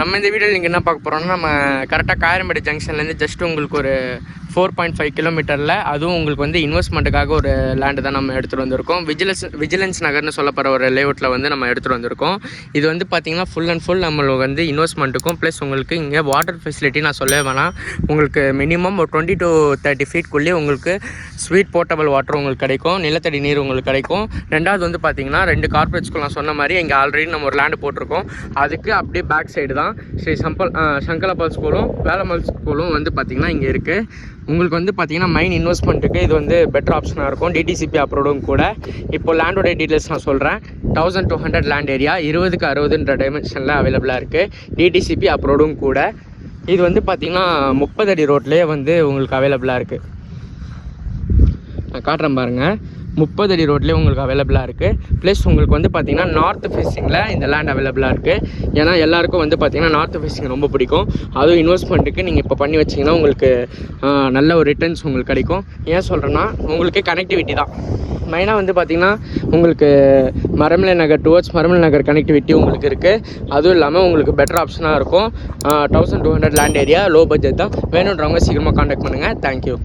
நம்ம இந்த வீடியோவில் நீங்கள் என்ன பார்க்க போகிறோம்னா, நம்ம கரெக்டாக காயரம்பேடு ஜங்ஷன்லேருந்து ஜஸ்ட் உங்களுக்கு ஒரு 4.5 கிலோமீட்டரில், அதுவும் உங்களுக்கு வந்து இன்வெஸ்ட்மெண்ட்டுக்காக ஒரு லேண்டு தான் நம்ம எடுத்துகிட்டு வந்திருக்கோம். விஜிலன்ஸ் நகர்னு சொல்லப்படுற ஒரு லேஅவுட்டில் வந்து நம்ம எடுத்துகிட்டு வந்திருக்கோம். இது வந்து பார்த்திங்கன்னா ஃபுல் அண்ட் ஃபுல் நம்மளுக்கு வந்து இன்வெஸ்ட்மெண்ட்டுக்கும் ப்ளஸ் உங்களுக்கு இங்கே வாட்டர் ஃபெசிலிட்டி நான் சொல்ல வேணாம். உங்களுக்கு மினிமம் ஒரு 20 to 30 ஃபீட்குள்ளேயே உங்களுக்கு ஸ்வீட் போர்ட்டபிள் வாட்டர் உங்களுக்கு கிடைக்கும், நிலத்தடி நீர் உங்களுக்கு கிடைக்கும். ரெண்டாவது வந்து பார்த்திங்கன்னா 2 கார்பரேட் ஸ்கூல் நான் சொன்ன மாதிரி இங்கே ஆல்ரெடி நம்ம ஒரு லேண்டு போட்டிருக்கோம். அதுக்கு அப்படியே பேக் சைடு தான் ஸ்ரீ சங்கலபால் ஸ்கூலும் வேலம்மாள் ஸ்கூலும் வந்து பார்த்திங்கன்னா இங்கே இருக்குது. உங்களுக்கு வந்து பார்த்திங்கன்னா மெயின் இன்வெஸ்ட்மெண்ட்டுக்கு இது வந்து பெட்டர் ஆப்ஷனாக இருக்கும். டிடிசிபி அப்ரூவ்டும் கூட. இப்போ லேண்டோட டீட்டெயில்ஸ் நான் சொல்கிறேன். 1200 லேண்ட் ஏரியா 20க்கு 60 டைமென்ஷனில் அவைலபிளாக இருக்குது. டிடிசிபி அப்ரூவ்டும் கூட. இது வந்து பார்த்திங்கன்னா 30 அடி ரோட்லேயே வந்து உங்களுக்கு அவைலபிளாக இருக்குது. நான் காட்டுறேன் பாருங்கள். 30 அடி ரோட்லேயே உங்களுக்கு அவைலபிளாக இருக்குது. ப்ளஸ் உங்களுக்கு வந்து பார்த்திங்கன்னா நார்த் ஃபேஸிங்கில் இந்த லேண்ட் அவைலபிளாக இருக்குது. ஏன்னா எல்லாருக்கும் வந்து பார்த்திங்கன்னா நார்த் ஃபேஸிங் ரொம்ப பிடிக்கும். அதுவும் இன்வெஸ்ட்மெண்ட்டுக்கு நீங்கள் இப்போ பண்ணி வச்சிங்கன்னா உங்களுக்கு நல்ல ஒரு ரிட்டர்ன்ஸ் உங்களுக்கு கிடைக்கும். ஏன் சொல்கிறேன்னா உங்களுக்கு கனெக்டிவிட்டி தான் மெயினாக வந்து பார்த்திங்கன்னா உங்களுக்கு மரமலை நகர் டுவர்ட்ஸ் மரமலை நகர் கனெக்டிவிட்டி உங்களுக்கு இருக்குது. அதுவும் இல்லாமல் உங்களுக்கு பெட்டர் ஆப்ஷனாக இருக்கும். 1200 லேண்ட் ஏரியா, லோ பட்ஜெட் தான். வேணுன்றவங்க சீக்கிரமாக காண்டாக்ட் பண்ணுங்கள். தேங்க்யூ.